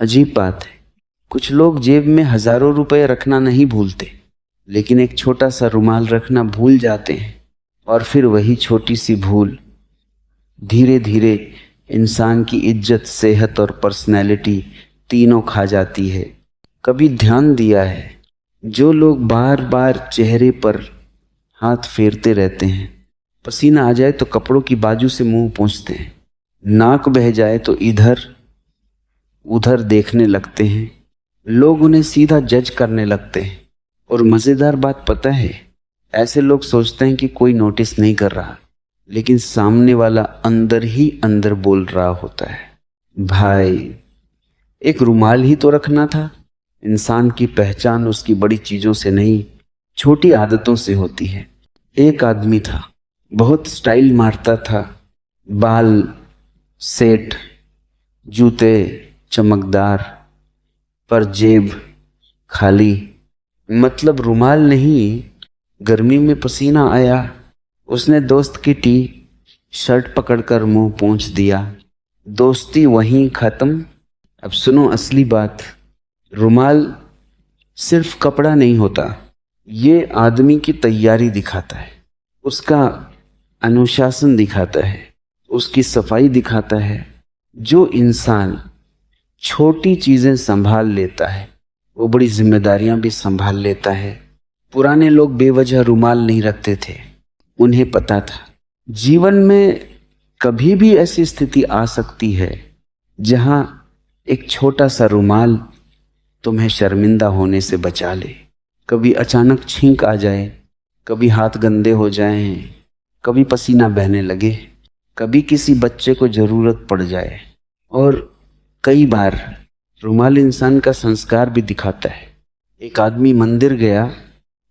अजीब बात है, कुछ लोग जेब में हजारों रुपए रखना नहीं भूलते, लेकिन एक छोटा सा रुमाल रखना भूल जाते हैं। और फिर वही छोटी सी भूल धीरे धीरे इंसान की इज्जत, सेहत और पर्सनैलिटी तीनों खा जाती है। कभी ध्यान दिया है, जो लोग बार बार चेहरे पर हाथ फेरते रहते हैं, पसीना आ जाए तो कपड़ों की बाजू से मुंह पोंछते हैं, नाक बह जाए तो इधर उधर देखने लगते हैं, लोग उन्हें सीधा जज करने लगते हैं। और मजेदार बात पता है, ऐसे लोग सोचते हैं कि कोई नोटिस नहीं कर रहा, लेकिन सामने वाला अंदर ही अंदर बोल रहा होता है, भाई एक रुमाल ही तो रखना था। इंसान की पहचान उसकी बड़ी चीजों से नहीं, छोटी आदतों से होती है। एक आदमी था, बहुत स्टाइल मारता था, बाल सेट, जूते चमकदार, पर जेब खाली। मतलब रुमाल नहीं, गर्मी में पसीना आया, उसने दोस्त की टी शर्ट पकड़कर मुंह पोंछ दिया, दोस्ती वहीं खत्म। अब सुनो असली बात, रुमाल सिर्फ कपड़ा नहीं होता, ये आदमी की तैयारी दिखाता है, उसका अनुशासन दिखाता है, उसकी सफाई दिखाता है। जो इंसान छोटी चीजें संभाल लेता है, वो बड़ी जिम्मेदारियां भी संभाल लेता है। पुराने लोग बेवजह रुमाल नहीं रखते थे, उन्हें पता था जीवन में कभी भी ऐसी स्थिति आ सकती है जहां एक छोटा सा रुमाल तुम्हें शर्मिंदा होने से बचा ले। कभी अचानक छींक आ जाए, कभी हाथ गंदे हो जाएं, कभी पसीना बहने लगे, कभी किसी बच्चे को जरूरत पड़ जाए। और कई बार रुमाल इंसान का संस्कार भी दिखाता है। एक आदमी मंदिर गया,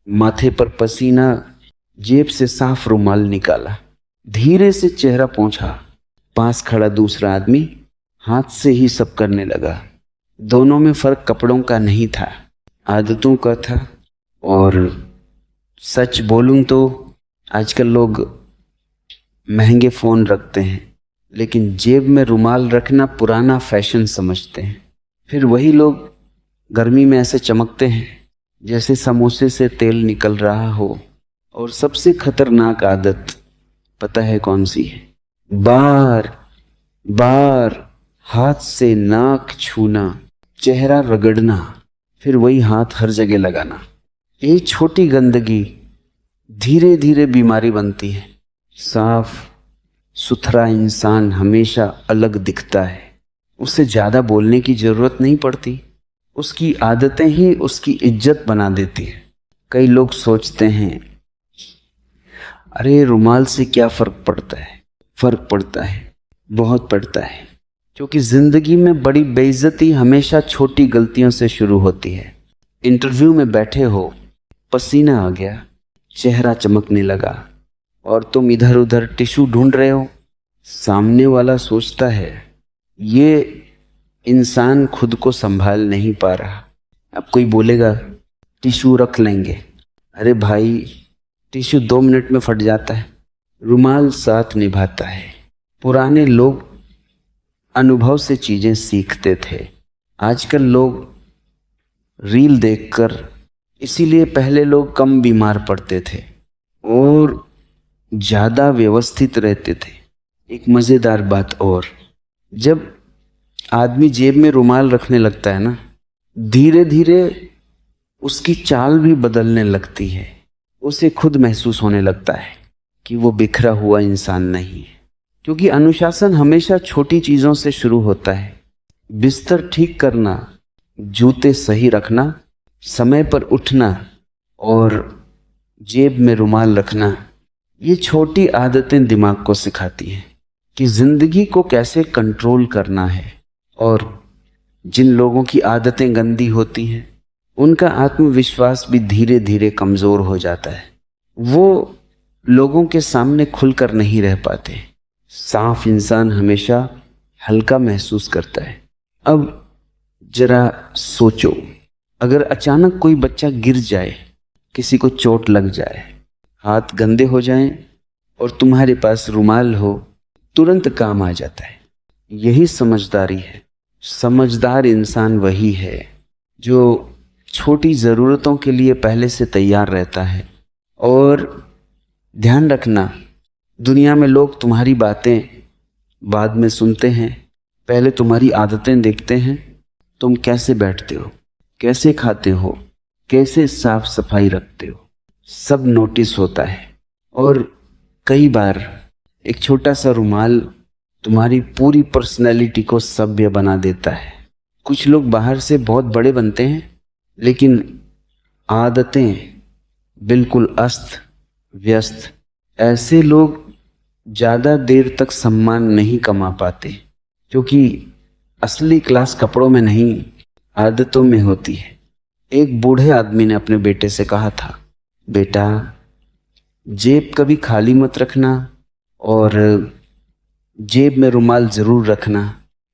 माथे पर पसीना, जेब से साफ रुमाल निकाला, धीरे से चेहरा पोंछा। पास खड़ा दूसरा आदमी हाथ से ही सब करने लगा। दोनों में फर्क कपड़ों का नहीं था, आदतों का था। और सच बोलूं तो आजकल लोग महंगे फोन रखते हैं, लेकिन जेब में रुमाल रखना पुराना फैशन समझते हैं। फिर वही लोग गर्मी में ऐसे चमकते हैं जैसे समोसे से तेल निकल रहा हो। और सबसे खतरनाक आदत पता है कौन सी है? बार बार हाथ से नाक छूना, चेहरा रगड़ना, फिर वही हाथ हर जगह लगाना। ये छोटी गंदगी धीरे धीरे बीमारी बनती है। साफ सुथरा इंसान हमेशा अलग दिखता है, उसे ज्यादा बोलने की जरूरत नहीं पड़ती, उसकी आदतें ही उसकी इज्जत बना देती है। कई लोग सोचते हैं, अरे रुमाल से क्या फर्क पड़ता है? फर्क पड़ता है, बहुत पड़ता है, क्योंकि जिंदगी में बड़ी बेइज्जती हमेशा छोटी गलतियों से शुरू होती है। इंटरव्यू में बैठे हो, पसीना आ गया, चेहरा चमकने लगा और तुम इधर उधर टिश्यू ढूंढ रहे हो। सामने वाला सोचता है ये इंसान खुद को संभाल नहीं पा रहा। अब कोई बोलेगा टिश्यू रख लेंगे, अरे भाई टिश्यू 2 मिनट में फट जाता है, रुमाल साथ निभाता है। पुराने लोग अनुभव से चीजें सीखते थे, आजकल लोग रील देखकर। इसीलिए पहले लोग कम बीमार पड़ते थे और ज्यादा व्यवस्थित रहते थे। एक मजेदार बात और, जब आदमी जेब में रुमाल रखने लगता है ना, धीरे धीरे उसकी चाल भी बदलने लगती है। उसे खुद महसूस होने लगता है कि वो बिखरा हुआ इंसान नहीं है, क्योंकि अनुशासन हमेशा छोटी चीजों से शुरू होता है। बिस्तर ठीक करना, जूते सही रखना, समय पर उठना और जेब में रुमाल रखना, ये छोटी आदतें दिमाग को सिखाती हैं कि जिंदगी को कैसे कंट्रोल करना है। और जिन लोगों की आदतें गंदी होती हैं, उनका आत्मविश्वास भी धीरे धीरे कमजोर हो जाता है। वो लोगों के सामने खुलकर नहीं रह पाते। साफ इंसान हमेशा हल्का महसूस करता है। अब जरा सोचो, अगर अचानक कोई बच्चा गिर जाए, किसी को चोट लग जाए, हाथ गंदे हो जाएं और तुम्हारे पास रुमाल हो, तुरंत काम आ जाता है। यही समझदारी है। समझदार इंसान वही है जो छोटी ज़रूरतों के लिए पहले से तैयार रहता है। और ध्यान रखना, दुनिया में लोग तुम्हारी बातें बाद में सुनते हैं, पहले तुम्हारी आदतें देखते हैं। तुम कैसे बैठते हो, कैसे खाते हो, कैसे साफ सफाई रखते हो, सब नोटिस होता है। और कई बार एक छोटा सा रुमाल तुम्हारी पूरी पर्सनैलिटी को सभ्य बना देता है। कुछ लोग बाहर से बहुत बड़े बनते हैं लेकिन आदतें बिल्कुल अस्त व्यस्त। ऐसे लोग ज़्यादा देर तक सम्मान नहीं कमा पाते, क्योंकि असली क्लास कपड़ों में नहीं, आदतों में होती है। एक बूढ़े आदमी ने अपने बेटे से कहा था, बेटा जेब कभी खाली मत रखना और जेब में रुमाल जरूर रखना।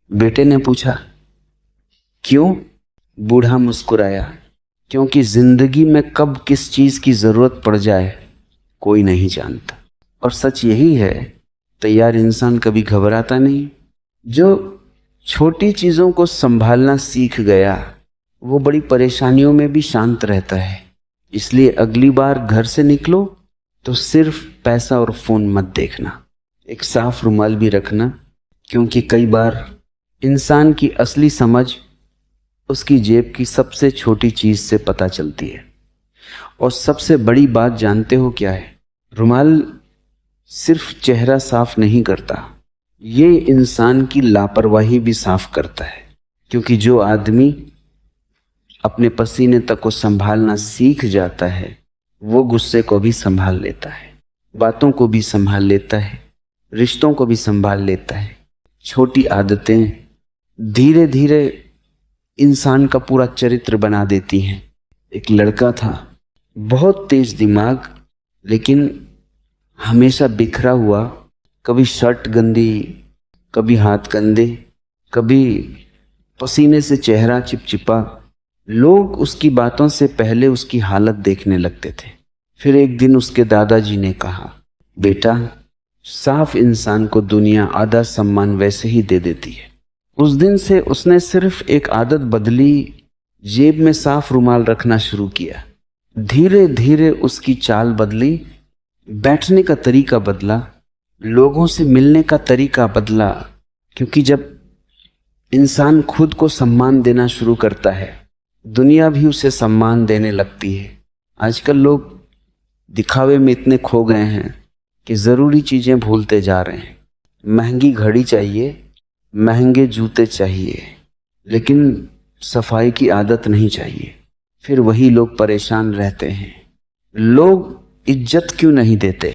बेटे ने पूछा, क्यों? बूढ़ा मुस्कुराया, क्योंकि जिंदगी में कब किस चीज की जरूरत पड़ जाए कोई नहीं जानता। और सच यही है, तैयार इंसान कभी घबराता नहीं। जो छोटी चीजों को संभालना सीख गया वो बड़ी परेशानियों में भी शांत रहता है। इसलिए अगली बार घर से निकलो तो सिर्फ पैसा और फोन मत देखना, एक साफ रुमाल भी रखना, क्योंकि कई बार इंसान की असली समझ उसकी जेब की सबसे छोटी चीज से पता चलती है। और सबसे बड़ी बात जानते हो क्या है? रुमाल सिर्फ चेहरा साफ नहीं करता, ये इंसान की लापरवाही भी साफ करता है। क्योंकि जो आदमी अपने पसीने तक को संभालना सीख जाता है वो गुस्से को भी संभाल लेता है, बातों को भी संभाल लेता है, रिश्तों को भी संभाल लेता है। छोटी आदतें धीरे धीरे इंसान का पूरा चरित्र बना देती हैं। एक लड़का था, बहुत तेज दिमाग, लेकिन हमेशा बिखरा हुआ, कभी शर्ट गंदी, कभी हाथ गंदे, कभी पसीने से चेहरा चिपचिपा। लोग उसकी बातों से पहले उसकी हालत देखने लगते थे। फिर एक दिन उसके दादाजी ने कहा, बेटा साफ इंसान को दुनिया आधा सम्मान वैसे ही दे देती है। उस दिन से उसने सिर्फ एक आदत बदली, जेब में साफ रुमाल रखना शुरू किया। धीरे धीरे उसकी चाल बदली, बैठने का तरीका बदला, लोगों से मिलने का तरीका बदला। क्योंकि जब इंसान खुद को सम्मान देना शुरू करता है दुनिया भी उसे सम्मान देने लगती है। आजकल लोग दिखावे में इतने खो गए हैं कि जरूरी चीजें भूलते जा रहे हैं। महंगी घड़ी चाहिए, महंगे जूते चाहिए, लेकिन सफाई की आदत नहीं चाहिए। फिर वही लोग परेशान रहते हैं। लोग इज्जत क्यों नहीं देते?